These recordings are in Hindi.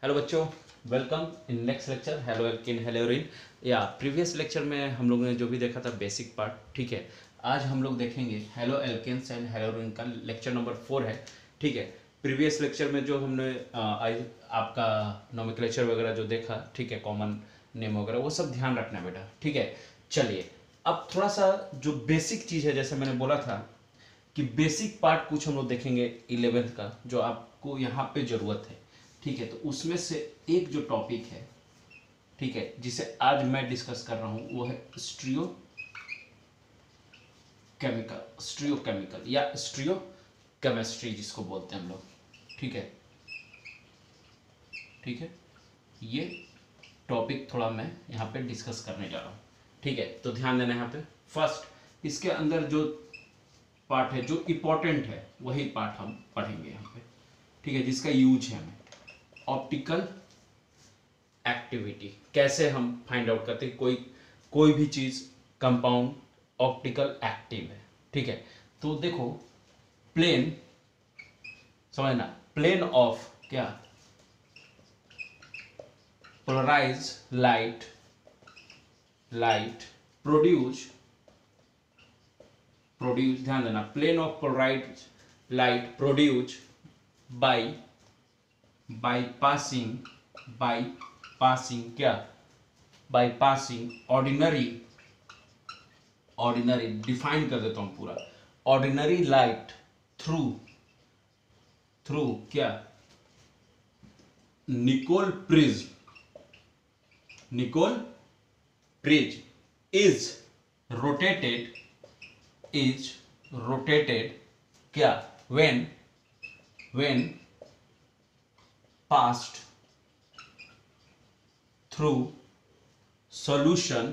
हेलो बच्चों, welcome in next lecture hello Elkin hello Erin. या प्रीवियस लेक्चर में हम लोगों ने जो भी देखा था बेसिक पार्ट, ठीक है। आज हम लोग देखेंगे hello alkenes and hello Erin का लेक्चर नंबर 4 है, ठीक है। प्रीवियस लेक्चर में जो हमने आज आपका नोमेक्लेचर वगैरह जो देखा, ठीक है, कॉमन नेम वगैरह वो सब ध्यान रखना बेटा, ठीक है। चलिए अब थोड़ा सा जो बेसिक चीज़ है, जैसे मैंने बोला था कि बेसिक पार्ट कुछ हम लोग देखेंगे 11th का, जो आपको यहाँ पे ज़रूरत है, ठीक है। तो उसमें से एक जो टॉपिक है, ठीक है, जिसे आज मैं डिस्कस कर रहा हूँ, वो है स्टीरियो केमिकल या स्टीरियो केमिस्ट्री जिसको बोलते हैं हम लोग, ठीक है। ठीक है, ये टॉपिक थोड़ा मैं यहाँ पे डिस्कस करने जा रहा हूँ, ठीक है। तो ध्यान देना यहाँ पे। फर्स्ट इसके अंदर जो पार्ट है जो इम्पोर्टेंट है वही पार्ट हम पढ़ेंगे यहाँ पे, ठीक है, जिसका यूज है हमें ऑप्टिकल एक्टिविटी, कैसे हम फाइंड आउट करते हैं कोई भी चीज कंपाउंड ऑप्टिकल एक्टिव है, ठीक है। तो देखो प्लेन, समझना, प्लेन ऑफ क्या पोलराइज लाइट प्रोड्यूस, ध्यान देना, plane of polarise light produce by passing क्या, बाय पासिंग ऑर्डिनरी डिफाइन कर देता हूं पूरा, ऑर्डिनरी लाइट थ्रू क्या, निकोल प्रिज्म इज रोटेटेड क्या, when passed through solution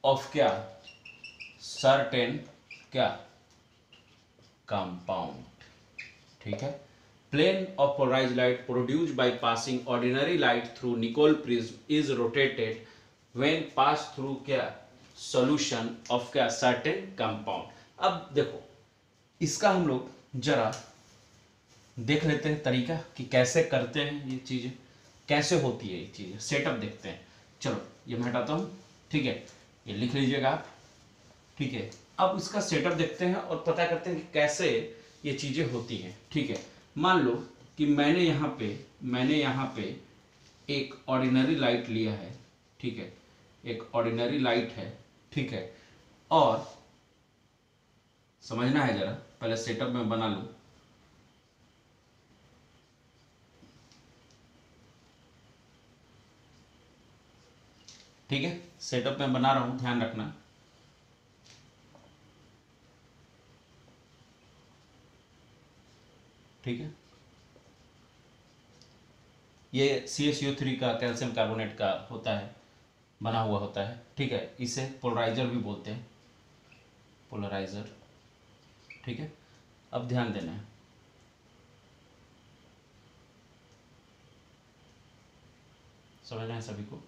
of क्या, certain क्या compound, ठीक है। plane of polarized light produced by passing ordinary light through Nicol prism is rotated when passed through क्या, solution of क्या, certain compound। अब देखो इसका हम लोग जरा देख लेते हैं तरीका कि कैसे करते हैं ये चीजें, कैसे होती है ये चीजें, सेटअप देखते हैं। चलो ये मैं हटाता हूँ, ठीक है, ये लिख लीजिएगा आप, ठीक है। अब इसका सेटअप देखते हैं और पता करते हैं कि कैसे ये चीजें होती हैं, ठीक है। मान लो कि मैंने यहाँ पे एक ऑर्डिनरी लाइट लिया है, ठीक है, एक ऑर्डिनरी लाइट है, ठीक है। और समझना है जरा, पहले सेटअप में बना लूं, ठीक है। सेटअप में बना रहा हूं, ध्यान रखना, ठीक है। ये CaCO3 का, कैल्शियम कार्बोनेट का होता है, बना हुआ होता है, ठीक है। इसे पोलराइजर भी बोलते हैं, पोलराइजर, ठीक है। अब ध्यान देना है, समझना है सभी को,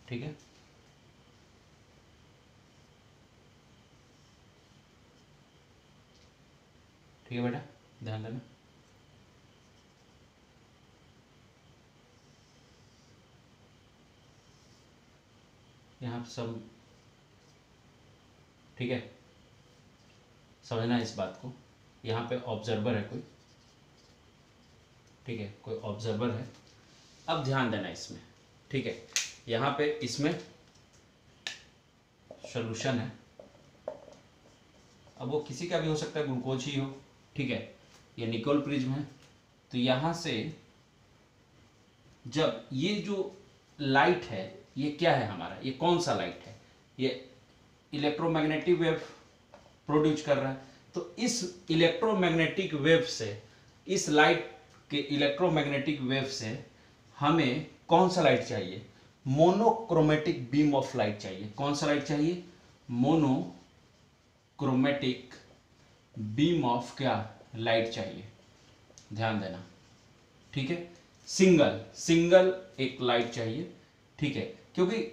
ठीक है। ठीक है बेटा, ध्यान देना। यहाँ सब ठीक है, समझना है इस बात को। यहाँ पे ऑब्जर्वर है कोई, ठीक है, कोई ऑब्जर्वर है। अब ध्यान देना इसमें, ठीक है। यहाँ पे इसमें सॉल्यूशन है, अब वो किसी का भी हो सकता है, ग्लूकोज ही हो, ठीक है। ये निकोल प्रिज्म है। तो यहाँ से जब ये जो लाइट है, ये क्या है हमारा, ये कौन सा लाइट है, ये इलेक्ट्रोमैग्नेटिक वेव प्रोड्यूस कर रहा है। तो इस इलेक्ट्रोमैग्नेटिक वेव से, इस लाइट के इलेक्ट्रोमैग्नेटिक वेव से हमें कौन सा लाइट चाहिए, मोनोक्रोमेटिक बीम ऑफ लाइट चाहिए। कौन सा लाइट चाहिए, मोनोक्रोमेटिक बीम ऑफ क्या, लाइट चाहिए, ध्यान देना, ठीक है। सिंगल सिंगल एक लाइट चाहिए, ठीक है, क्योंकि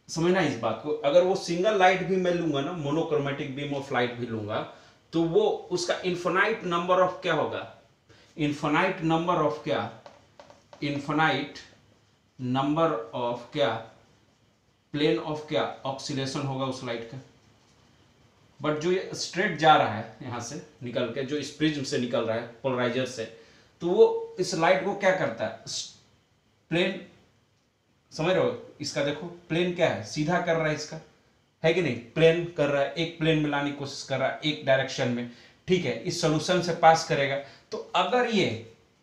समझना इस बात को, अगर वो सिंगल लाइट भी मैं लूंगा ना, मोनोक्रोमेटिक बीम ऑफ लाइट भी लूंगा, तो वो उसका इन्फिनाइट नंबर ऑफ क्या होगा, इन्फिनाइट नंबर ऑफ क्या, इन्फिनाइट नंबर ऑफ क्या, प्लेन ऑफ क्या, ऑक्सीलेशन होगा उस लाइट का। बट जो ये स्ट्रेट जा रहा है यहां से निकल के, जो इस प्रिज्म से निकल रहा है पोलराइजर से, तो वो इस लाइट को क्या करता है, प्लेन, समझ रहे हो, इसका देखो प्लेन क्या है, सीधा कर रहा है इसका, है कि नहीं, प्लेन कर रहा है, एक प्लेन में लाने की कोशिश कर रहा है एक डायरेक्शन में, ठीक है, इस सोल्यूशन से पास करेगा। तो अगर ये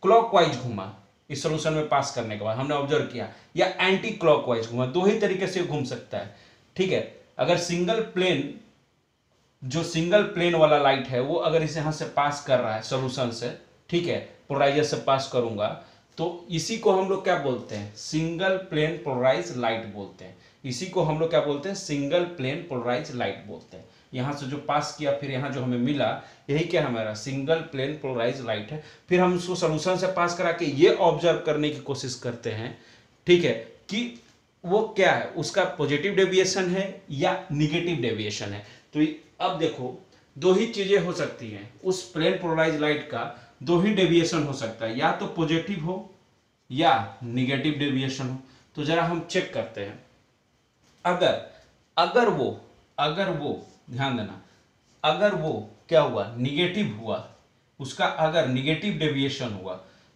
क्लॉकवाइज घूमा, इस सोल्यूशन में पास करने के बाद हमने ऑब्जर्व किया, या एंटी क्लॉकवाइज घूमा, दो ही तरीके से घूम सकता है, ठीक है। अगर सिंगल प्लेन, जो सिंगल प्लेन वाला लाइट है, वो अगर इसे यहां से पास कर रहा है सोल्यूशन से, ठीक है, पोलराइजर से पास करूंगा, तो इसी को हम लोग क्या बोलते हैं, सिंगल प्लेन पोलराइज लाइट बोलते हैं। इसी को हम लोग क्या बोलते हैं, सिंगल प्लेन पोलराइज लाइट बोलते हैं। यहां से जो पास किया, फिर यहां जो हमें मिला, यही क्या हमारा सिंगल प्लेन पोलराइज लाइट है। फिर हम उसको सोल्यूशन से पास करा के ये ऑब्जर्व करने की कोशिश करते हैं, ठीक है, कि वो क्या है, उसका पॉजिटिव डेविएशन है या निगेटिव डेविएशन है। तो अब देखो, दो ही चीजें हो सकती हैं, उस प्लेन पोलराइज लाइट का दो ही डेविएशन हो सकता है, या तो पॉजिटिव हो या निगेटिव डेविएशन हो। तो जरा हम चेक करते हैं, अगर वो ध्यान देना, अगर वो क्या हुआ, निगेटिव हुआ, उसका अगर निगेटिव डेविएशन हुआ,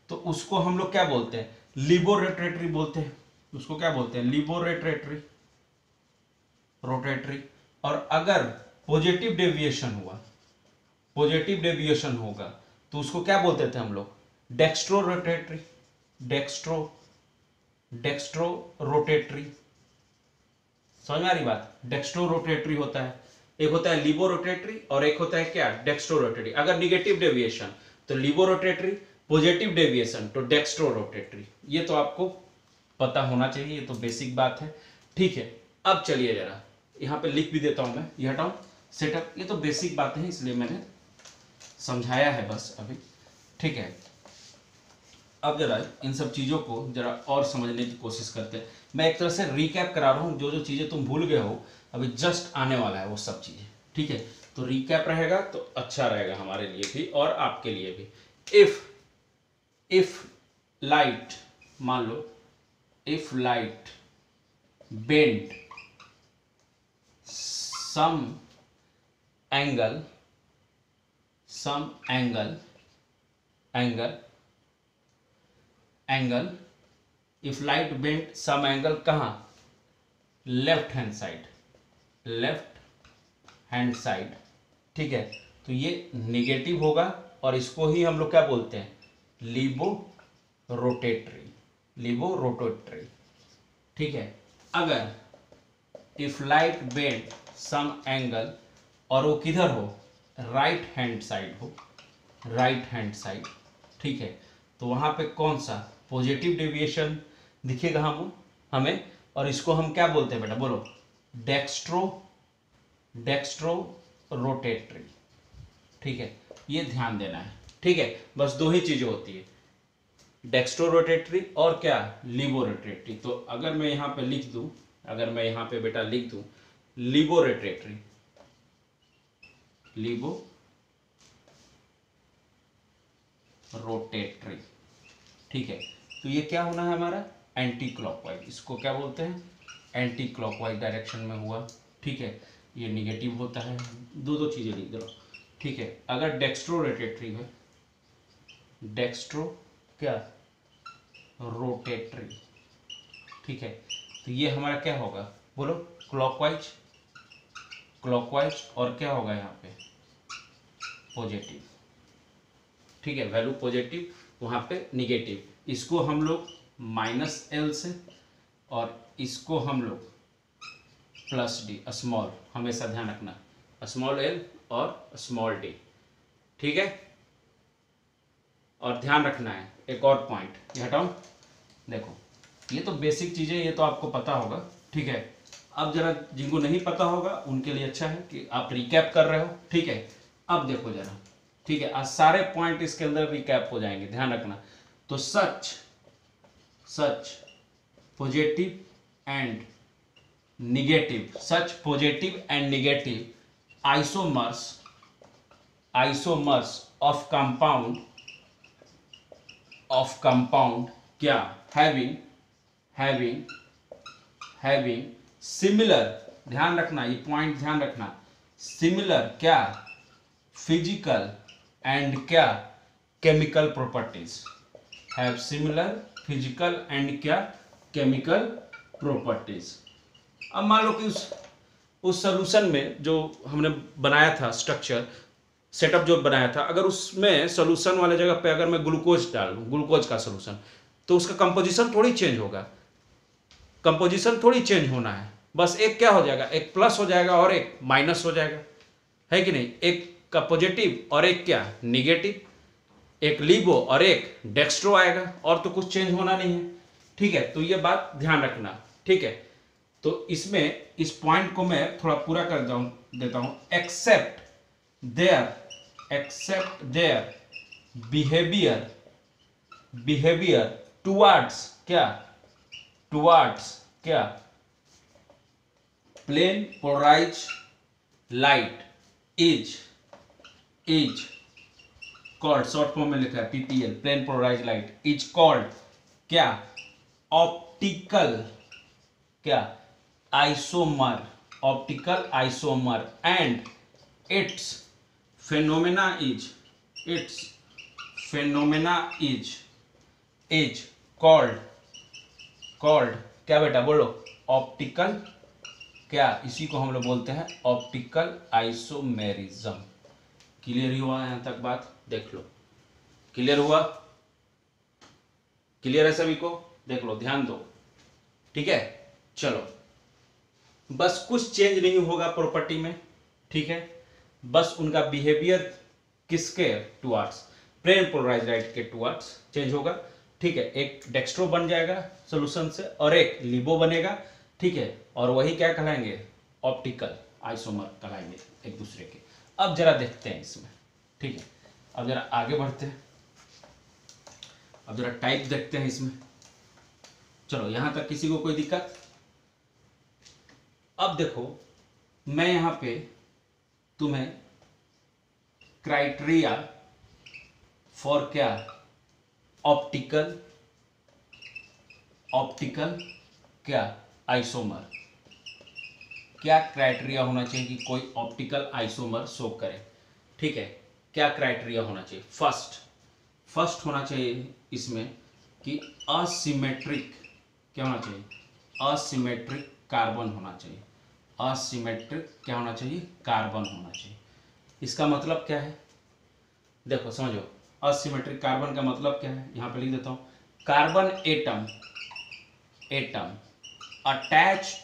तो उसको हम लोग क्या बोलते हैं, लिबोरेटरी बोलते हैं। उसको क्या बोलते हैं, लिबोरेटरी, रोटेटरी। और अगर पॉजिटिव डेविएशन हुआ, पॉजिटिव डेविएशन होगा, तो उसको क्या बोलते थे हम लोग, डेक्स्ट्रो रोटेटरी, डेक्स्ट्रो रोटेटरी। समझ में आ रही बात, डेक्स्ट्रो रोटेटरी होता है, एक होता है लिबो रोटेटरी और एक होता है क्या, डेक्स्ट्रो रोटेटरी। अगर निगेटिव डेविएशन तो लिबो रोटेटरी, पॉजिटिव डेविएशन तो डेक्स्ट्रो रोटेटरी। ये तो आपको पता होना चाहिए, ये तो बेसिक बात है, ठीक है। अब चलिए जरा यहाँ पे लिख भी देता हूं मैं, ये हटाऊं, सेटअप, ये तो बेसिक बातें हैं इसलिए मैंने समझाया है बस अभी, ठीक है। अब जरा इन सब चीज़ों को जरा और समझने की कोशिश करते हैं। मैं एक तरह से रिकैप करा रहा हूँ, जो जो चीज़ें तुम भूल गए हो अभी जस्ट आने वाला है वो सब चीज़ें, ठीक है। तो रिकैप रहेगा तो अच्छा रहेगा हमारे लिए भी और आपके लिए भी। इफ लाइट, मान लो if light bend some angle if light bent some angle कहाँ, लेफ्ट हैंड साइड, ठीक है। तो ये निगेटिव होगा और इसको ही हम लोग क्या बोलते हैं, लिबो रोटेटरी, ठीक है। अगर if light bend some angle, और वो किधर हो, राइट हैंड साइड, ठीक है, तो वहां पे कौन सा पॉजिटिव डेविएशन दिखेगा हमें, और इसको हम क्या बोलते हैं बेटा, बोलो, डेक्स्ट्रो रोटेटरी, ठीक है। ये ध्यान देना है, ठीक है। बस दो ही चीजें होती है, डेक्स्ट्रो रोटेटरी और क्या, लिबो रोटेटरी। तो अगर मैं यहाँ पे लिख दूं, अगर मैं यहाँ पे बेटा लिख दूं लिबो रोटेटरी, ठीक है, तो ये क्या होना है हमारा, एंटी क्लॉकवाइज। इसको क्या बोलते हैं, एंटी क्लॉकवाइज डायरेक्शन में हुआ, ठीक है। ये निगेटिव होता है, दो चीजें लिख दो, ठीक है। अगर डेक्स्ट्रो रोटेटरी है, डेक्स्ट्रो क्या, रोटेटरी, ठीक है, तो ये हमारा क्या होगा, बोलो, क्लॉकवाइज, और क्या होगा यहाँ पे, पॉजिटिव, ठीक है, वैल्यू पॉजिटिव, वहाँ पे निगेटिव। इसको हम लोग -L से और इसको हम लोग +D, स्मॉल, हमेशा ध्यान रखना, स्मॉल l और स्मॉल d, ठीक है। और ध्यान रखना है एक और पॉइंट, ये हटाओ, देखो ये तो बेसिक चीज़ें, ये तो आपको पता होगा, ठीक है। अब जरा जिनको नहीं पता होगा उनके लिए अच्छा है कि आप रिकैप कर रहे हो, ठीक है। अब देखो जरा, ठीक है, आज सारे पॉइंट इसके अंदर रिकैप हो जाएंगे, ध्यान रखना। तो सच such positive and such positive and negative isomers of compound क्या having similar, ध्यान रखना, ये पॉइंट ध्यान रखना, सिमिलर क्या फिजिकल एंड क्या chemical properties, have similar physical and क्या केमिकल प्रॉपर्टीज। अब मान लो कि उस सॉल्यूशन में जो हमने बनाया था स्ट्रक्चर सेटअप जो बनाया था, अगर उसमें सॉल्यूशन वाले जगह पे अगर मैं ग्लूकोज डाल दूं, ग्लूकोज का सॉल्यूशन, तो उसका कंपोजिशन थोड़ी चेंज होगा, कंपोजिशन थोड़ी चेंज होना है, बस एक क्या हो जाएगा, एक प्लस हो जाएगा और एक माइनस हो जाएगा, है कि नहीं, एक का पॉजिटिव और एक क्या नेगेटिव, एक लिबो और एक डेक्स्ट्रो आएगा, और तो कुछ चेंज होना नहीं है। ठीक है, तो ये बात ध्यान रखना। ठीक है, तो इसमें इस पॉइंट को मैं थोड़ा पूरा कर देता हूं, एक्सेप्ट देयर बिहेवियर टुवर्ड्स क्या plane polarise light is called, short form में लिखा है PPL, plane polarise light is called क्या optical isomer and its phenomena is called क्या बेटा बोलो, ऑप्टिकल क्या, इसी को हम लोग बोलते हैं ऑप्टिकल आइसोमेरिज्म। क्लियर ही हुआ यहां तक बात, देख लो, क्लियर हुआ, क्लियर है सभी को, देख लो, ध्यान दो। ठीक है, चलो, बस कुछ चेंज नहीं होगा प्रॉपर्टी में। ठीक है, बस उनका बिहेवियर किसके टुवर्ड्स, प्लेन पोलराइज लाइट के टुवर्ड्स चेंज होगा। ठीक है, एक डेक्स्ट्रो बन जाएगा सोल्यूशन से और एक लिबो बनेगा। ठीक है, और वही क्या कहलाएंगे, ऑप्टिकल आइसोमर कहलाएंगे एक दूसरे के। अब जरा देखते हैं इसमें। ठीक है, अब जरा आगे बढ़ते हैं, अब जरा टाइप देखते हैं इसमें। चलो, यहां तक किसी को कोई दिक्कत? अब देखो, मैं यहां पे तुम्हें क्राइटेरिया फॉर क्या ऑप्टिकल क्या आइसोमर, क्या क्राइटेरिया होना चाहिए कि कोई ऑप्टिकल आइसोमर शो करे। ठीक है, क्या क्राइटेरिया होना चाहिए? फर्स्ट होना चाहिए इसमें कि असिमेट्रिक क्या होना चाहिए, असिमेट्रिक कार्बन होना चाहिए, असिमेट्रिक क्या होना चाहिए, कार्बन होना चाहिए। इसका मतलब क्या है, देखो समझो, असिमेट्रिक कार्बन का मतलब क्या है, यहां पे लिख देता हूं, कार्बन एटम अटैच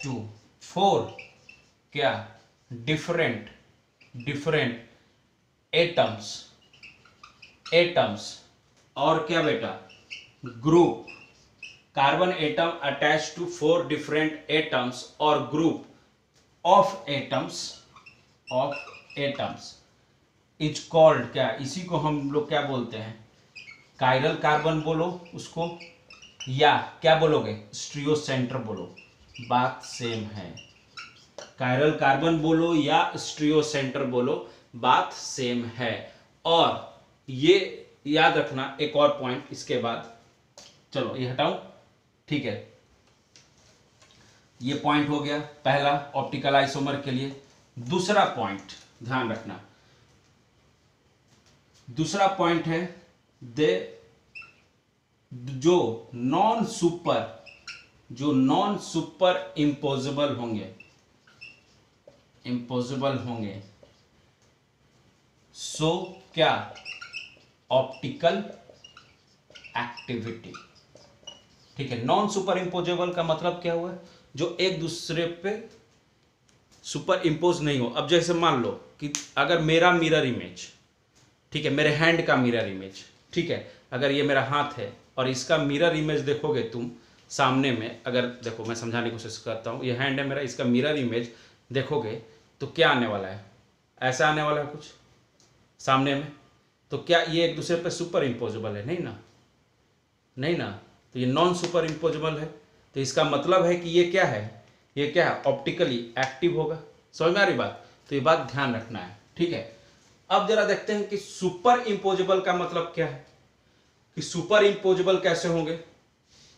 टू 4 क्या डिफरेंट एटम्स और क्या बेटा group, carbon atom attach to 4 different atoms और group of atoms is called क्या, इसी को हम लोग क्या बोलते हैं, कायरल कार्बन बोलो उसको, या क्या बोलोगे, स्ट्रियोसेंटर बोलो, बात सेम है। कायरल कार्बन बोलो या स्ट्रियोसेंटर बोलो, बात सेम है। और ये याद रखना एक और पॉइंट इसके बाद, चलो ये हटाओ। ठीक है, ये पॉइंट हो गया पहला ऑप्टिकल आइसोमर के लिए। दूसरा पॉइंट ध्यान रखना, दूसरा पॉइंट है जो नॉन सुपर इम्पोजिबल होंगे सो क्या ऑप्टिकल एक्टिविटी। ठीक है, नॉन सुपर इम्पोजेबल का मतलब क्या हुआ, जो एक दूसरे पे सुपर इम्पोज नहीं हो। अब जैसे मान लो कि अगर मेरा मिरर इमेज, ठीक है, मेरे हैंड का मिरर इमेज, ठीक है, अगर ये मेरा हाथ है और इसका मिरर इमेज देखोगे तुम सामने में, अगर देखो मैं समझाने की कोशिश करता हूँ, ये हैंड है मेरा, इसका मिरर इमेज देखोगे तो क्या आने वाला है, ऐसा आने वाला है कुछ सामने में, तो क्या ये एक दूसरे पे सुपर इम्पोजेबल है? नहीं ना, नहीं ना, तो ये नॉन सुपर इम्पोजेबल है। तो इसका मतलब है कि ये क्या है, ये क्या है, ऑप्टिकली एक्टिव होगा। समझ में आ रही बात? तो ये बात ध्यान रखना है, ठीक है। अब जरा देखते हैं कि सुपर इम्पोजेबल का मतलब क्या है, कि सुपर इम्पोजेबल कैसे होंगे,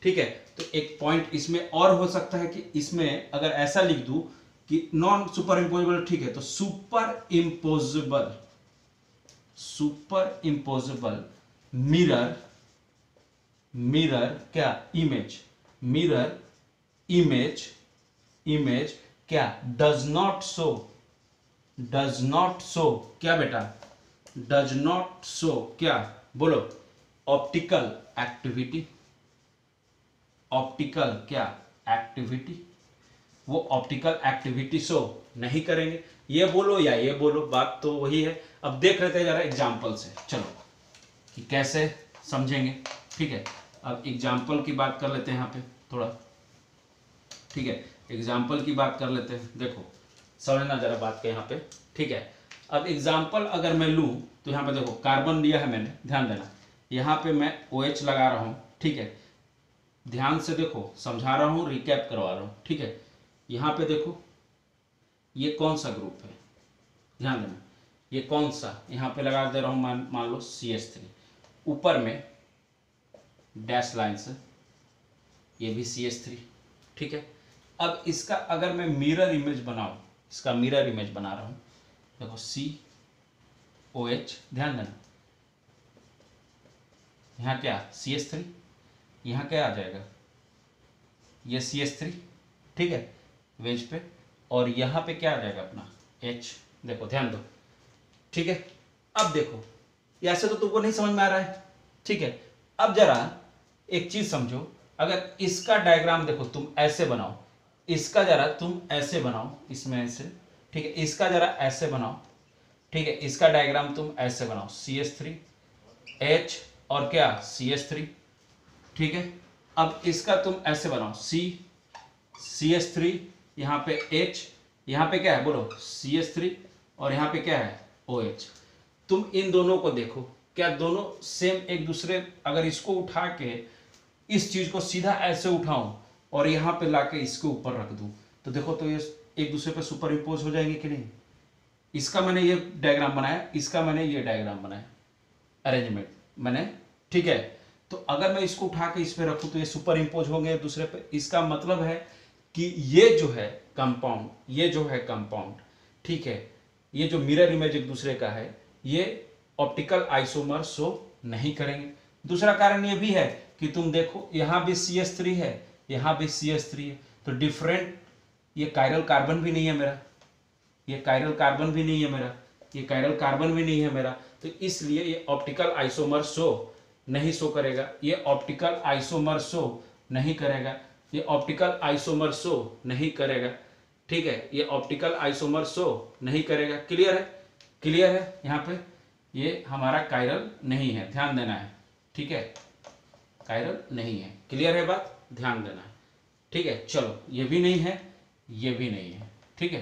ठीक है। तो एक पॉइंट इसमें और हो सकता है कि इसमें अगर ऐसा लिख दूं कि नॉन सुपर इम्पोजेबल, ठीक है, तो super imposable, super imposable mirror, mirror क्या, इमेज, मिरर इमेज, इमेज क्या, does not show, does not show क्या बेटा, डज नॉट शो क्या, बोलो, ऑप्टिकल एक्टिविटी, ऑप्टिकल क्या एक्टिविटी, वो ऑप्टिकल एक्टिविटी शो नहीं करेंगे। ये बोलो या ये बोलो, बात तो वही है। अब देख लेते हैं जरा एग्जाम्पल से, चलो कि कैसे समझेंगे, ठीक है। अब एग्जाम्पल की बात कर लेते हैं यहाँ पे थोड़ा, ठीक है, एग्जाम्पल की बात कर लेते हैं। देखो समझना जरा बात के यहाँ पे, ठीक है। अब एग्जाम्पल अगर मैं लूँ तो यहाँ पे देखो कार्बन लिया है मैंने, ध्यान देना, यहाँ पे मैं OH लगा रहा हूँ, ठीक है। ध्यान से देखो, समझा रहा हूँ, रिकैप करवा रहा हूँ, ठीक है। यहाँ पे देखो ये कौन सा ग्रुप है, ध्यान देना, ये कौन सा, यहाँ पे लगा दे रहा हूँ, मान लो CH3, ऊपर में डैश लाइन से ये भी CH3, ठीक है। अब इसका अगर मैं मिरर इमेज बनाऊं, इसका मिरर इमेज बना रहा हूं, देखो COH, ध्यान देना, यहाँ क्या CH3, यहाँ क्या आ जाएगा, ये CH3, ठीक है, वेज पे, और यहाँ पे क्या आ जाएगा अपना H, देखो ध्यान दो, ठीक है। अब देखो ऐसे तो तुमको नहीं समझ में आ रहा है, ठीक है। अब जरा एक चीज समझो, अगर इसका डायग्राम देखो तुम ऐसे बनाओ, इसका जरा तुम ऐसे बनाओ, इसमें ऐसे, ठीक है, इसका जरा ऐसे बनाओ, ठीक है, इसका डायग्राम तुम ऐसे बनाओ, CH3 H और क्या CH3, ठीक है। अब इसका तुम ऐसे बनाओ, CH3, यहाँ पे H, यहाँ पे क्या है बोलो CH3, और यहाँ पे क्या है OH। तुम इन दोनों को देखो, क्या दोनों सेम एक दूसरे, अगर इसको उठा के इस चीज को सीधा ऐसे उठाऊं और यहाँ पे लाके इसके ऊपर रख दूं, तो देखो तो ये एक दूसरे पे सुपर इम्पोज हो जाएंगे कि नहीं। इसका मैंने ये डायग्राम बनाया, इसका मैंने ये डायग्राम बनाया, अरेंजमेंट मैंने, ठीक है। तो अगर मैं इसको उठा के इस पे रखूं तो ये सुपर इम्पोज होंगे एक दूसरे पे। इसका मतलब है कि ये जो है कंपाउंड, ये जो है कंपाउंड, ठीक है, ये जो मिरर इमेज एक दूसरे का है, ये ऑप्टिकल आइसोमर शो नहीं करेंगे। दूसरा कारण ये भी है कि तुम देखो यहाँ भी CH3 है, यहाँ भी CH3 है, तो डिफरेंट, ये कायरल कार्बन भी नहीं है मेरा, ये कायरल कार्बन भी नहीं है मेरा, ये कायरल कार्बन भी नहीं है मेरा, तो इसलिए ये ऑप्टिकल आइसोमर शो नहीं शो करेगा, ये ऑप्टिकल आइसोमर शो नहीं करेगा, ये ऑप्टिकल आइसोमर शो नहीं करेगा, ठीक है, ये ऑप्टिकल आइसोमर शो नहीं करेगा। क्लियर है, क्लियर है, यहाँ पे ये हमारा कायरल नहीं है, ध्यान देना है, ठीक है, कायरल नहीं है। क्लियर है बात, ध्यान देना है, ठीक है। चलो ये भी नहीं है, ये भी नहीं है, ठीक है,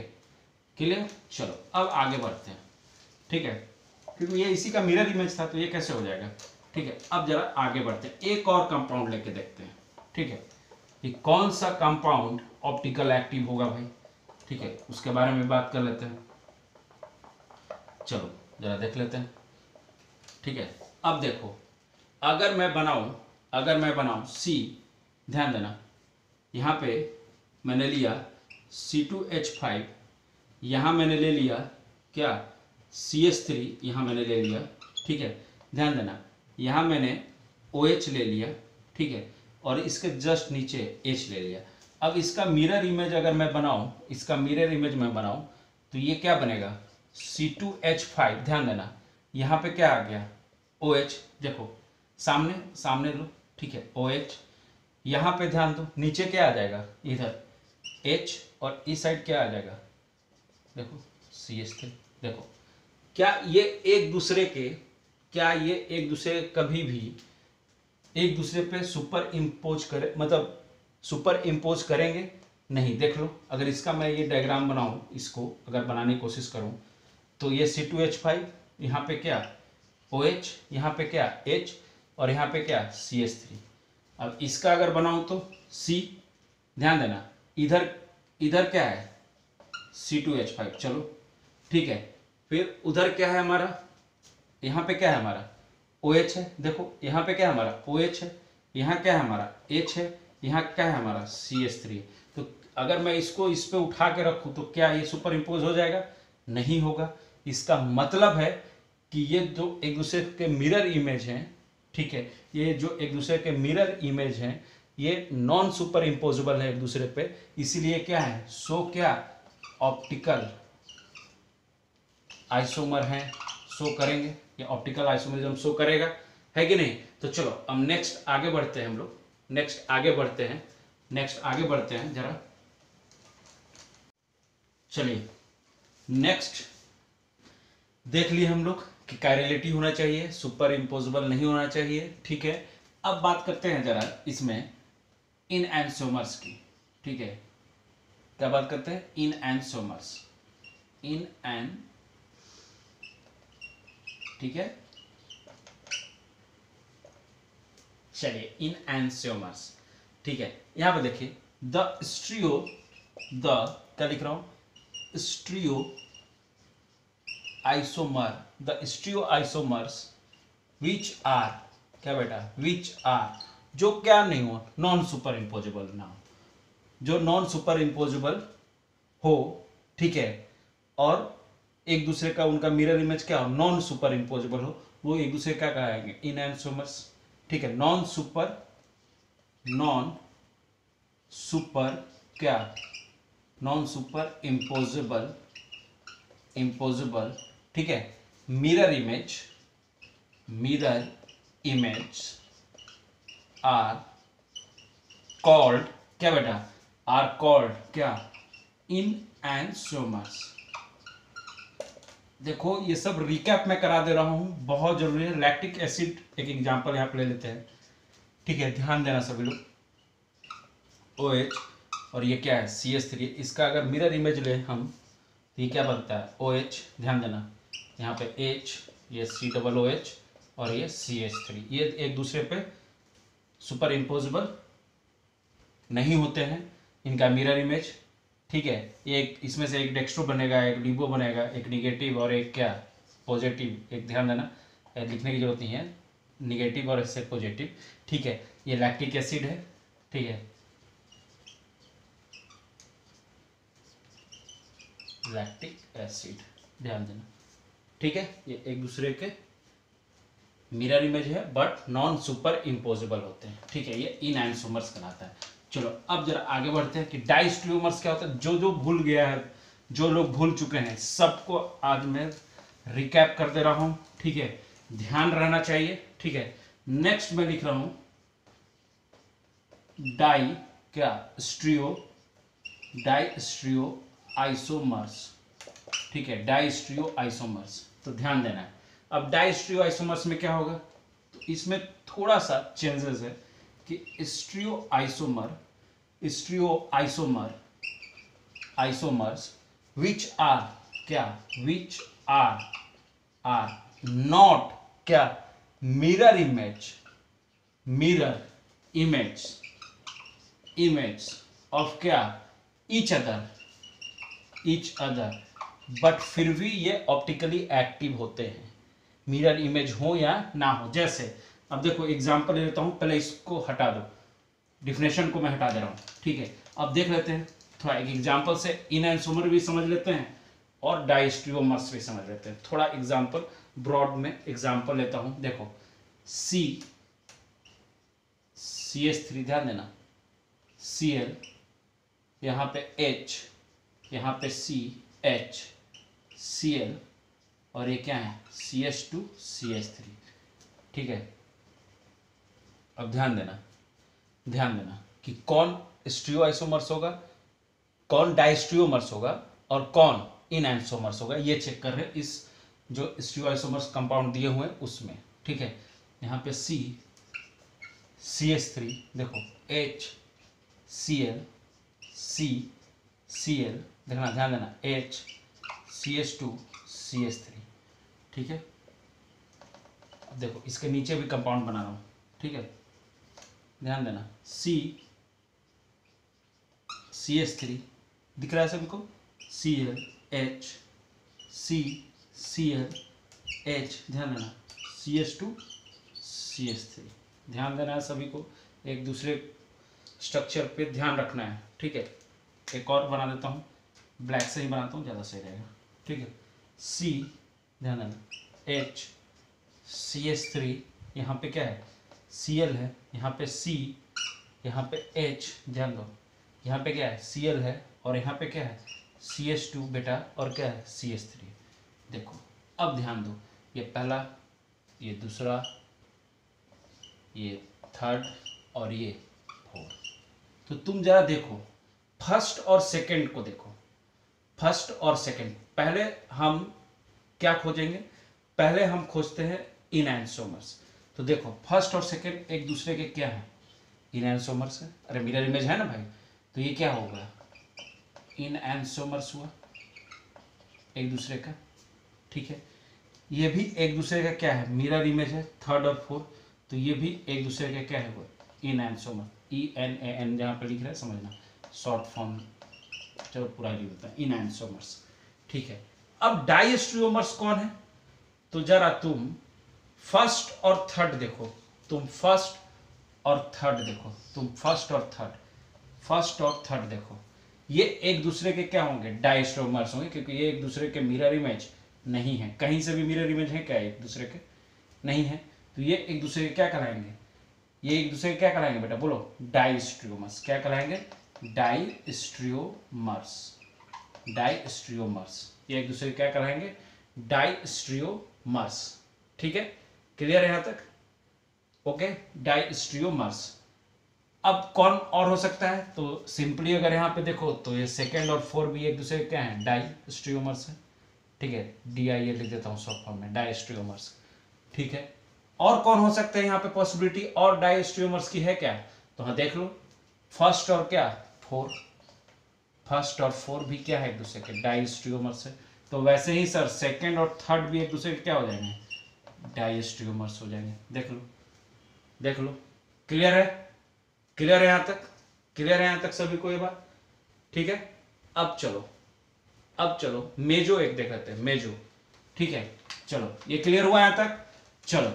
क्लियर। चलो अब आगे बढ़ते हैं, ठीक है, क्योंकि ये इसी का मिरर इमेज था तो ये कैसे हो जाएगा, ठीक है। अब जरा आगे बढ़ते हैं, एक और कंपाउंड लेके देखते हैं, ठीक है, कि कौन सा कंपाउंड ऑप्टिकल एक्टिव होगा भाई, ठीक है, उसके बारे में बात कर लेते हैं। चलो जरा देख लेते हैं, ठीक है। अब देखो अगर मैं बनाऊं C, ध्यान देना, यहाँ पे मैंने लिया C2H5, यहाँ मैंने ले लिया क्या CH3, यहाँ मैंने ले लिया, ठीक है, ध्यान देना, यहाँ मैंने OH ले लिया, ठीक है, और इसके जस्ट नीचे H ले लिया। अब इसका मिरर इमेज अगर मैं बनाऊं, इसका मिरर इमेज मैं बनाऊं तो ये क्या बनेगा C2H5, ध्यान देना, यहाँ पे क्या आ गया OH, देखो सामने सामने लो, ठीक है, OH, यहाँ पे ध्यान दो, नीचे क्या आ जाएगा इधर H, और इस साइड क्या आ जाएगा देखो CH3। देखो क्या ये एक दूसरे के, क्या ये एक दूसरे कभी भी एक दूसरे पे सुपर इम्पोज करे, मतलब सुपर इम्पोज करेंगे नहीं। देख लो अगर इसका मैं ये डायग्राम बनाऊं, इसको अगर बनाने की कोशिश करूं तो ये C2H5, यहाँ पे क्या OH, यहाँ पे क्या H और यहाँ पे क्या CH3। अब इसका अगर बनाऊं तो C, ध्यान देना इधर इधर क्या है C2H5, चलो ठीक है। फिर उधर क्या है हमारा, यहाँ पे क्या है हमारा OH है, देखो यहाँ पे क्या है हमारा OH है, यहाँ क्या है हमारा H है, यहाँ क्या है हमारा CH3। तो अगर मैं इसको इस पे उठा के रखूं तो क्या ये सुपर इम्पोज हो जाएगा, नहीं होगा। इसका मतलब है कि ये जो एक दूसरे के मिरर इमेज हैं, ठीक है, ये जो एक दूसरे के मिरर इमेज हैं ये नॉन सुपर इम्पोजेबल है एक दूसरे पे, इसीलिए क्या है सो क्या ऑप्टिकल आइसोमर हैं, शो करेंगे, ये ऑप्टिकल आइसोमरिज्म शो करेगा, है कि नहीं। तो चलो अब नेक्स्ट आगे बढ़ते हैं हम लोग, नेक्स्ट आगे बढ़ते हैं जरा, चलिए नेक्स्ट देख लिए हम लोग कि कायरलिटी होना चाहिए, सुपर इम्पोजिबल नहीं होना चाहिए, ठीक है। अब बात करते हैं जरा इसमें इन एंसोमर्स की, ठीक है। क्या बात करते हैं इन एंसोमर्स, इन एन, ठीक है, चलिए इन एंसोमर्स, ठीक है। यहां पर देखिए द स्ट्रियो, द क्या लिख रहा हूं stereo isomer, the stereo isomers which are, क्या बेटा विच आर, जो क्या नहीं हो नॉन सुपर इम्पोजेबल ना हो, जो नॉन सुपर इम्पोजेबल हो, ठीक है, और एक दूसरे का उनका मिरर इमेज क्या हो नॉन सुपर इम्पोजेबल हो, वो एक दूसरे का कहेंगे इन एंसोमर्स, ठीक है। नॉन सुपर क्या नॉन सुपर इम्पोजेबल, ठीक है, मिरर इमेज आर कॉल्ड, क्या बेटा आर कॉल्ड क्या इन एंसोमर्स। देखो ये सब रिकैप में करा दे रहा हूं, बहुत जरूरी है। लैक्टिक एसिड एक एग्जांपल यहां पे ले लेते हैं, ठीक है, ध्यान देना सभी लोग। OH और ये क्या है CH3, इसका अगर मिरर इमेज ले हम तो ये क्या बनता है OH, ध्यान देना यहाँ पे H, ये COOH और ये CH3, ये एक दूसरे पे सुपर इम्पोजिबल नहीं होते हैं, इनका मिरर इमेज, ठीक है। एक इसमें से एक डेक्स्ट्रो बनेगा, एक लिबो बनेगा, एक निगेटिव और एक क्या पॉजिटिव, एक ध्यान देना लिखने की जरूरत नहीं है, निगेटिव और इससे पॉजिटिव, ठीक है। ये लैक्टिक एसिड है, ठीक है, लैक्टिक एसिड, ध्यान देना, ठीक है। ये एक दूसरे के मिरर इमेज है बट नॉन सुपर इम्पोजेबल होते हैं, ठीक है, ये इन एंसोमर्स कहलाता है। चलो अब जरा आगे बढ़ते हैं कि डाइस्ट्रियोमर्स क्या होता है। जो जो भूल गया है, जो लोग भूल चुके हैं, सबको आज मैं रिकैप कर दे रहा हूं, ठीक है, ध्यान रहना चाहिए, ठीक है। नेक्स्ट मैं लिख रहा हूं डाइस्ट्रियो आइसोमर्स, ठीक है, डाइस्ट्रियो आइसोमर्स, तो ध्यान देना है। अब डाइस्ट्रियो आइसोमर्स में क्या होगा, तो इसमें थोड़ा सा चेंजेस है कि स्ट्रियो आइसोमर्स विच आर क्या विच आर नॉट क्या मिरर इमेज ऑफ क्या ईच अदर, बट फिर भी ये ऑप्टिकली एक्टिव होते हैं, मिरर इमेज हो या ना हो। जैसे अब देखो एग्जांपल ले लेता हूं, पहले इसको हटा दो, डिफिनेशन को मैं हटा दे रहा हूं, ठीक है। अब देख लेते हैं थोड़ा एक एग्जांपल से, इन एंसोमर भी समझ लेते हैं और डाइस्ट्रियोमर्स भी समझ लेते हैं। थोड़ा एग्जांपल ब्रॉड में एग्जांपल लेता हूं, देखो CH3, ध्यान देना, Cl, यहाँ पे H, यहाँ पे CH, Cl और ये क्या है CH2 CH3, ठीक है। अब ध्यान देना कि कौन स्ट्रियो आइसोमर्स होगा, कौन डाइस्ट्रियोमर्स होगा और कौन इन एंसोमर्स होगा, ये चेक कर रहे हैं इस जो स्ट्रियो आइसोमर्स कंपाउंड दिए हुए हैं उसमें, ठीक है। यहाँ पे CH3, देखो H Cl Cl, देखना ध्यान देना H CH2 CH3, ठीक है। अब देखो इसके नीचे भी कंपाउंड बना रहा हूँ, ठीक है, ध्यान देना। CH3 दिख रहा है सभी को, ClH, ClH, ध्यान देना, CH2 CH3, ध्यान देना है सभी को, एक दूसरे स्ट्रक्चर पे ध्यान रखना है, ठीक है। एक और बना देता हूँ, ब्लैक से ही बनाता हूँ, ज़्यादा सही रहेगा, ठीक है। C, ध्यान देना, H, CH3, यहाँ पे क्या है, Cl है, यहाँ पे C, यहाँ पे H, ध्यान दो, यहाँ पे क्या है, Cl है, और यहाँ पे क्या है, CH2 बेटा, और क्या है, CH3। देखो अब ध्यान दो, ये पहला, ये दूसरा, ये थर्ड, और ये फोर्थ। तो तुम जरा देखो फर्स्ट और सेकंड को देखो, फर्स्ट और सेकंड। पहले हम क्या खोजेंगे, पहले हम खोजते हैं इनएंसोमर्स। तो देखो फर्स्ट और सेकंड एक दूसरे के क्या है, इनएंसोमर्स है, अरे मिरर इमेज है ना भाई, तो ये क्या होगा, इनएंसोमर्स हुआ एक दूसरे का, ठीक है। ये भी एक दूसरे का क्या है, मिरर इमेज है, थर्ड और फोर्थ, तो ये भी एक दूसरे का क्या है, वो इनएंसोमर, ENAN जहाँ पे लिख रहा है समझना, शॉर्ट फॉर्म, चलो पूरा ही होता है, इनएंसोमर्स, ठीक है। अब डाइस्ट्रियोमर्स कौन है, तो जरा तुम फर्स्ट और थर्ड देखो, तुम फर्स्ट और थर्ड देखो, तुम फर्स्ट और थर्ड देखो, ये एक दूसरे के क्या होंगे, डाइस्ट्रियोमर्स होंगे, क्योंकि ये एक दूसरे के मिरर इमेज नहीं है, कहीं से भी मिरर इमेज है क्या, एक दूसरे के नहीं है, तो ये एक दूसरे के क्या कहलाएंगे, ये एक दूसरे के क्या कहलाएंगे बेटा, बोलो, डाइस्ट्रियोमर्स। क्या कहलाएंगे, डाइस्ट्रियोमर्स, ये एक दूसरे के क्या कहलाएंगे, डाइस्ट्रियोमर्स, ठीक है, क्लियर है यहां तक, ओके, डाइस्ट्रियोमर्स। अब कौन और हो सकता है, तो सिंपली अगर यहाँ पे देखो तो ये सेकेंड और फोर भी एक दूसरे के क्या है, डाइस्ट्रियोमर्स है, ठीक है, DIA लिख देता हूँ शॉर्ट फॉर्म में, डाइस्ट्रियोमर्स, ठीक है। और कौन हो सकता है यहाँ पे पॉसिबिलिटी और डाइस्ट्रियोमर्स की है क्या, तो हाँ देख लो, फर्स्ट और क्या, फर्स्ट और फोर भी क्या है, एक दूसरे के डाइस्ट्रियोमर्स है, तो वैसे ही सर सेकंड और थर्ड भी एक दूसरे के क्या हो जाएंगे, डाइस्ट्रियोमर्स हो जाएंगे, देख लो, क्लियर है, यहाँ तक, क्लियर है यहाँ तक सभी को ये बात, ठीक है। अब चलो मेजो एक देख लेते हैं, मेजो, ठीक है, चलो ये क्लियर हुआ यहाँ तक। चलो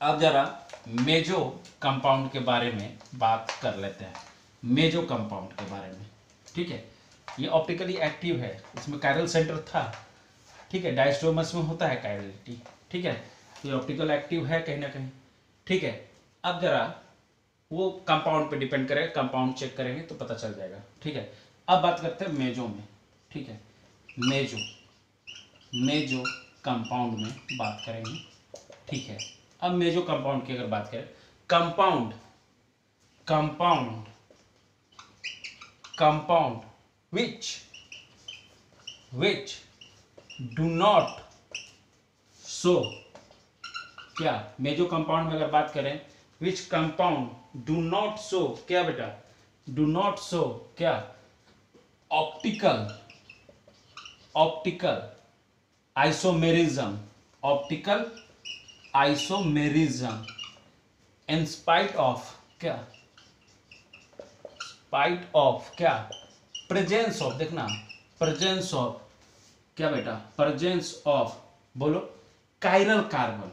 अब जरा मेजो कंपाउंड के बारे में बात कर लेते हैं, मेजो कंपाउंड के बारे में, ठीक है। ये ऑप्टिकली एक्टिव है, इसमें कायरल सेंटर था, ठीक है, डायस्ट्रोमर्स में होता है कायरलिटी, ठीक है, तो ये ऑप्टिकल एक्टिव है कहीं ना कहीं, ठीक है। अब जरा वो कंपाउंड पे डिपेंड करेगा, कंपाउंड चेक करेंगे तो पता चल जाएगा, ठीक है। अब बात करते हैं मेजो में, ठीक है, मेजो कंपाउंड में बात करेंगे, ठीक है। अब मेजो कंपाउंड की अगर बात करें, compound which do not show, क्या मेजो कंपाउंड में अगर बात करें, which compound do not show, क्या बेटा, do not show क्या, optical isomerism, in spite of क्या, प्रेजेंस ऑफ, देखना, प्रेजेंस ऑफ क्या बेटा, प्रेजेंस ऑफ, बोलो, कायरल कार्बन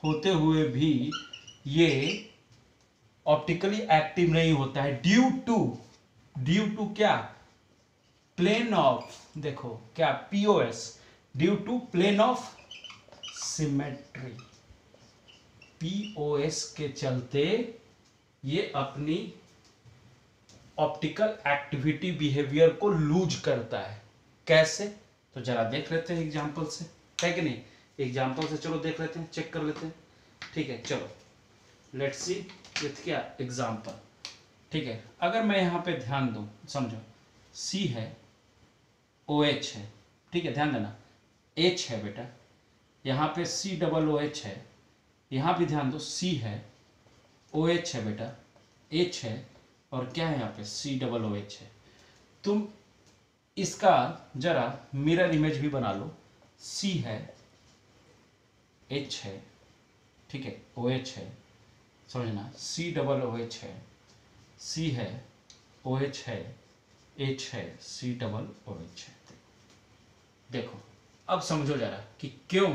होते हुए भी ये ऑप्टिकली एक्टिव नहीं होता है, ड्यू टू क्या, प्लेन ऑफ, देखो क्या, POS, due to plane of symmetry, POS के चलते ये अपनी ऑप्टिकल एक्टिविटी बिहेवियर को लूज करता है। कैसे, तो जरा देख लेते हैं एग्जांपल से, है कि नहीं, एग्जांपल से चलो देख लेते हैं, चेक कर लेते हैं, ठीक है। चलो लेट्स सी विथ क्या, एग्जांपल, ठीक है। अगर मैं यहाँ पे ध्यान दूं, समझो, C है, OH है, ठीक है, ध्यान देना, H है बेटा, यहाँ पे COOH है, यहाँ भी ध्यान दो, C है, OH है बेटा, H है, और क्या है यहाँ पे COOH है। तुम इसका जरा मिरर इमेज भी बना लो। C है, H है, ठीक है, OH है, समझना, COOH है, C है, OH है, H है, COOH है। देखो अब समझो जरा कि क्यों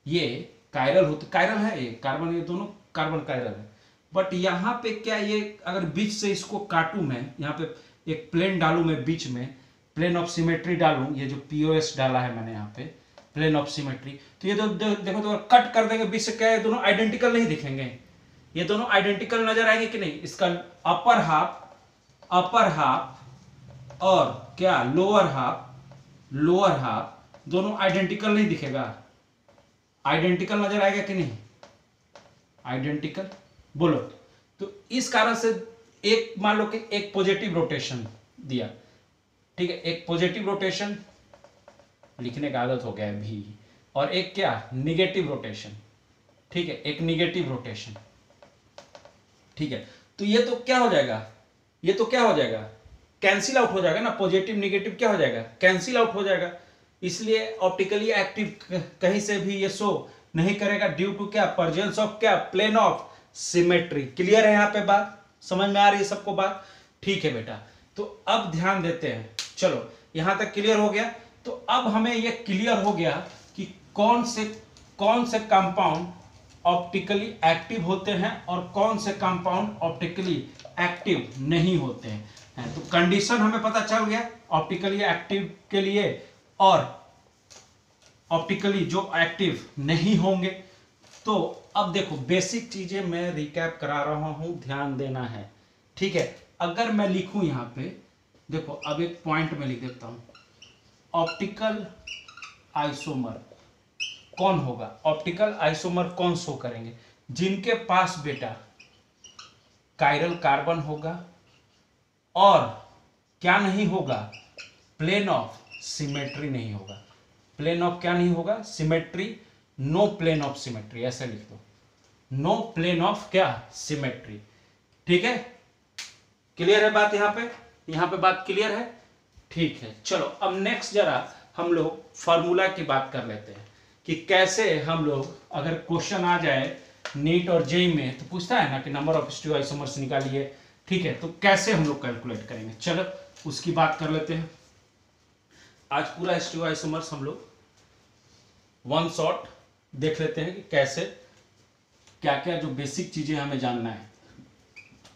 ये कायरल होते, कायरल है ये कार्बन, ये दोनों कार्बन कायरल है, बट यहाँ पे क्या, ये अगर बीच से इसको काटूं मैं, यहाँ पे एक प्लेन डालूं मैं, बीच में प्लेन ऑफ सिमेट्री डालूं, ये जो POS डाला है मैंने यहाँ पे प्लेन ऑफ सिमेट्री, तो ये देखो तो कट कर देंगे बीच से, क्या ये दोनों आइडेंटिकल नहीं दिखेंगे? ये दोनों आइडेंटिकल नजर आएंगे कि नहीं? इसका अपर हाफ और क्या लोअर हाफ दोनों आइडेंटिकल नहीं दिखेगा? आइडेंटिकल नजर आएगा कि नहीं? आइडेंटिकल बोलो। तो इस कारण से एक मान लो कि एक पॉजिटिव रोटेशन दिया, ठीक है, एक पॉजिटिव रोटेशन लिखने का आदत हो गया है भी, और एक क्या निगेटिव रोटेशन, ठीक है, एक निगेटिव रोटेशन, ठीक है। तो ये तो क्या हो जाएगा, ये तो क्या हो जाएगा, कैंसिल आउट हो जाएगा ना, पॉजिटिव निगेटिव क्या हो जाएगा, कैंसिल आउट हो जाएगा। इसलिए ऑप्टिकली एक्टिव कहीं से भी ये शो नहीं करेगा, ड्यू टू क्या, प्रेजेंस ऑफ क्या, प्लेन ऑफ सिमेट्री। क्लियर है यहाँ पे बात, समझ में आ रही है सबको बात? ठीक है बेटा, तो अब ध्यान देते हैं, चलो यहां तक क्लियर हो गया। तो अब हमें ये क्लियर हो गया कि कौन से कंपाउंड ऑप्टिकली एक्टिव होते हैं और कौन से कंपाउंड ऑप्टिकली एक्टिव नहीं होते हैं। तो कंडीशन हमें पता चल गया ऑप्टिकली एक्टिव के लिए और ऑप्टिकली जो एक्टिव नहीं होंगे। तो अब देखो बेसिक चीजें मैं रिकैप करा रहा हूं, ध्यान देना है, ठीक है। अगर मैं लिखूं यहां पे, देखो अब एक पॉइंट में लिख देता हूं, ऑप्टिकल आइसोमर कौन होगा, ऑप्टिकल आइसोमर कौन शो करेंगे, जिनके पास बेटा कायरल कार्बन होगा और क्या नहीं होगा, प्लेन ऑफ सिमेट्री नहीं होगा। प्लेन ऑफ क्या नहीं होगा, symmetry, no plane of symmetry, ऐसे लिख दो, नो प्लेन ऑफ क्या, सिमेट्री। ठीक है, क्लियर है बात? यहां पे बात क्लियर है? ठीक है, चलो अब नेक्स्ट जरा हम लोग फार्मूला की बात कर लेते हैं कि कैसे हम लोग, अगर क्वेश्चन आ जाए नीट और जेई में तो पूछता है ना कि नंबर ऑफ स्टीरियोआइसोमर्स निकालिए, ठीक है, तो कैसे हम लोग कैलकुलेट करेंगे, चलो उसकी बात कर लेते हैं। आज पूरा स्टीरियोआइसोमर्स हम लोग वन शॉट देख लेते हैं कि कैसे क्या क्या जो बेसिक चीजें हमें जानना है।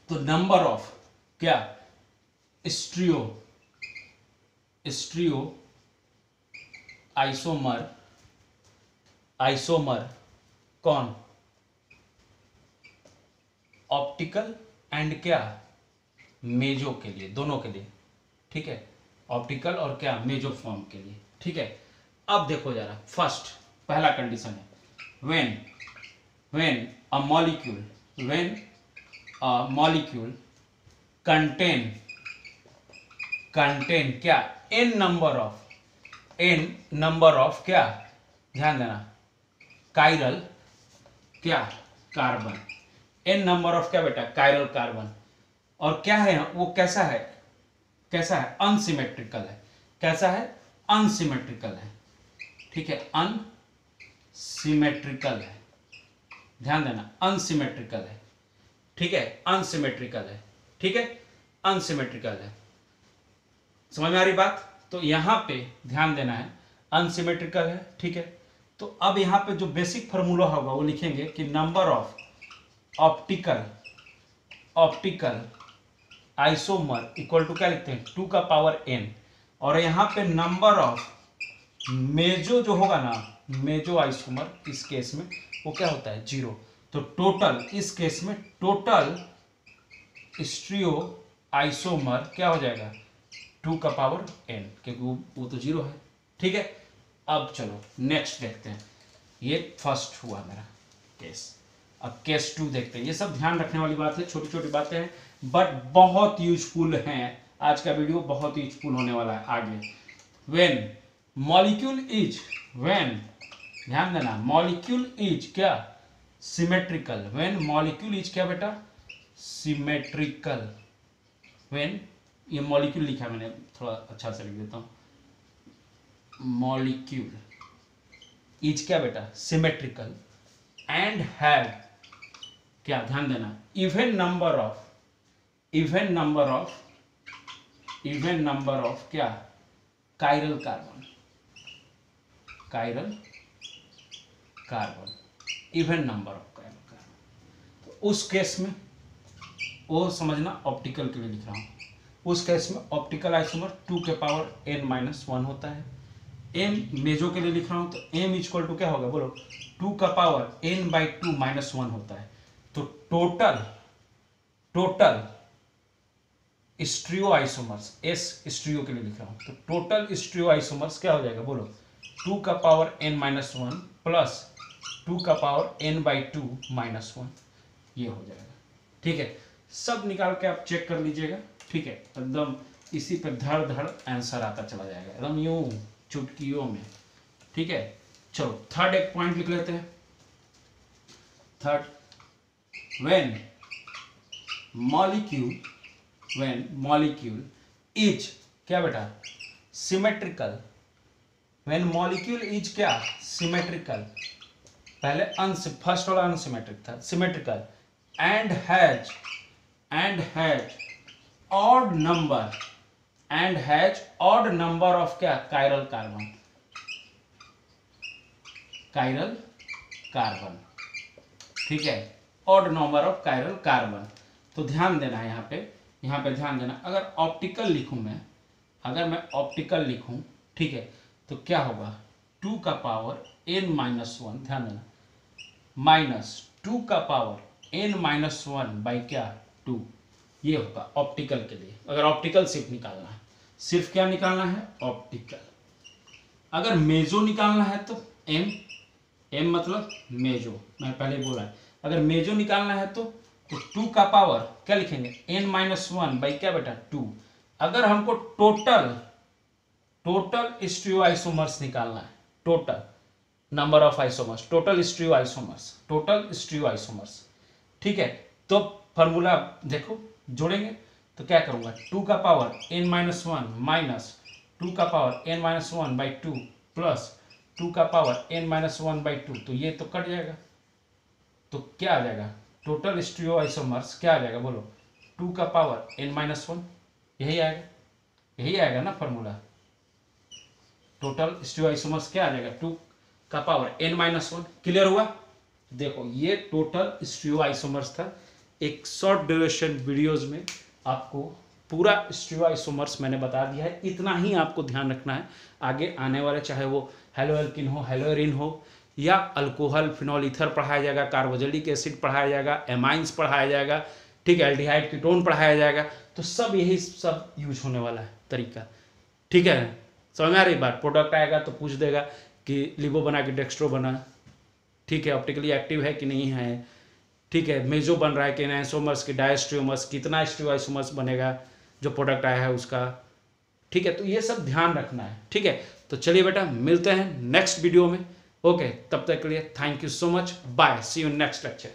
तो नंबर ऑफ क्या, स्टीरियो आइसोमर कौन, ऑप्टिकल एंड क्या, मेजो के लिए, दोनों के लिए, ठीक है, ऑप्टिकल और क्या, मेजो फॉर्म के लिए, ठीक है। अब देखो जरा, फर्स्ट पहला कंडीशन है, व्हेन अ मॉलिक्यूल कंटेन क्या, n नंबर ऑफ क्या, ध्यान देना, कायरल क्या, कार्बन, n नंबर ऑफ क्या बेटा, कायरल कार्बन, और क्या है वो, कैसा है अनसिमेट्रिकल है, कैसा है, अनसिमेट्रिकल है, ठीक है, अनसिमेट्रिकल है, ध्यान देना, अनसिमेट्रिकल है, ठीक है, अनसिमेट्रिकल है, ठीक है, अनसिमेट्रिकल है, समझ में आ रही बात? तो यहां पे ध्यान देना है, अनसिमेट्रिकल है, ठीक है। तो अब यहां पे जो बेसिक फार्मूला होगा वो लिखेंगे कि number of optical isomer equal to क्या लिखते हैं, 2 का पावर n, और यहां पे नंबर ऑफ मेजो जो होगा ना, मेजो आइसोमर इस केस में वो क्या होता है, 0। तो टोटल, इस केस में टोटल स्टीरियो आइसोमर क्या हो जाएगा, 2 का पावर n, क्योंकि वो तो 0 है, ठीक है। अब चलो नेक्स्ट देखते हैं, ये फर्स्ट हुआ मेरा केस, अब केस 2 देखते हैं। ये सब ध्यान रखने वाली बात है, छोटी छोटी बातें हैं बट बहुत यूजफुल हैं, आज का वीडियो बहुत यूजफुल होने वाला है आगे। व्हेन मॉलिक्यूल इज, ध्यान देना, मॉलिक्यूल इज क्या, सिमेट्रिकल, व्हेन मॉलिक्यूल इज क्या बेटा, सिमेट्रिकल, व्हेन ये मॉलिक्यूल लिखा है मैंने, थोड़ा अच्छा से लिख देता हूँ। मॉलिक्यूल इज क्या बेटा, सिमेट्रिकल एंड हैव क्या, ध्यान देना, इवन नंबर ऑफ क्या, chiral carbon, even number of chiral carbon. तो उस केस में वो समझना, ऑप्टिकल के लिए लिख रहा हूँ, उस केस में ऑप्टिकल आइसोमर 2 के पावर n-1 होता है। m मेजो के लिए लिख रहा हूँ, तो m इक्वल टू क्या होगा बोलो, 2 का पावर n/2 -1 होता है। तो टोटल स्ट्रियो आइसोमर्स, s स्ट्रियो के लिए लिख रहा हूँ, तो टोटल स्ट्रियो आइसोमर्स क्या हो जाएगा बोलो, 2 का पावर n-1 प्लस 2 का पावर n/2 -1, ये हो जाएगा। ठीक है, सब निकाल के आप चेक कर लीजिएगा। ठीक है, एकदम इसी पे धड़ आंसर आता चला जाएगा, एकदम यूं चुटकियों में। ठीक है, चलो थर्ड एक पॉइंट लिख लेते हैं। थर्ड, व्हेन मॉलिक्यूल इज क्या बेटा, सिमेट्रिकल, व्हेन मॉलिक्यूल इज क्या, सिमेट्रिकल, पहले फर्स्ट वाला अनसिमेट्रिक था, symmetrical and has odd number of क्या, कायरल कार्बन। ठीक है, odd number of chiral carbon. तो ध्यान देना है यहाँ पे ध्यान देना, अगर मैं ऑप्टिकल लिखूं, ठीक है, तो क्या होगा, 2 का पावर n-1, ध्यान देना, माइनस 2 का पावर n-1 बाई क्या, 2, ये होगा ऑप्टिकल के लिए। अगर ऑप्टिकल सिर्फ निकालना है, सिर्फ क्या निकालना है, ऑप्टिकल। अगर मेजो निकालना है तो m मतलब मेजो, मैं पहले बोला है, अगर मेजो निकालना है तो 2 का पावर क्या लिखेंगे, n-1 बाई क्या बेटा, 2। अगर हमको टोटल स्ट्रियो आइसोमर्स निकालना है, total number of isomers, total stereo isomers, ठीक है, तो फॉर्मूला देखो जोड़ेंगे तो क्या करूंगा, 2 का पावर n-1 माइनस 2 का पावर n-1 बाई 2 प्लस 2 का पावर n-1 बाई 2, तो ये तो कट जाएगा, तो क्या आ जाएगा, टोटल स्ट्रियो आइसोमर्स क्या आ जाएगा बोलो, 2 का पावर n-1, यही आएगा ना फॉर्मूला। टोटल स्ट्रियो आइसोमर्स क्या आ जाएगा, 2 का पावर n-1। क्लियर हुआ? देखो ये टोटल स्ट्रियो आइसोमर्स था। एक शॉर्ट ड्यूरेशन वीडियोज में आपको पूरा स्ट्रियो आइसोमर्स मैंने बता दिया है, इतना ही आपको ध्यान रखना है। आगे आने वाले चाहे वो हेलोएल्किन हो, हेलोएरिन हो, या अल्कोहल, फिनॉल ईथर पढ़ाया जाएगा, कार्बोक्सिलिक एसिड पढ़ाया जाएगा, एमाइंस पढ़ाया जाएगा, ठीक है, एल्डिहाइड कीटोन पढ़ाया जाएगा, तो सब यही सब यूज होने वाला है तरीका। ठीक है, समझ में आ रही बात? प्रोडक्ट आएगा तो पूछ देगा कि लिबो बना कि डेक्स्ट्रो बना, ठीक है, ऑप्टिकली एक्टिव है कि नहीं है, ठीक है, मेजो बन रहा है कि एंसोमर्स की डायस्ट्रियोमर्स, कितना स्ट्रियोआइसोमर्स बनेगा जो प्रोडक्ट आया है उसका, ठीक है, तो ये सब ध्यान रखना है। ठीक है, तो चलिए बेटा मिलते हैं नेक्स्ट वीडियो में। ओके, तब तक के लिए thank you so much, bye, see you next lecture.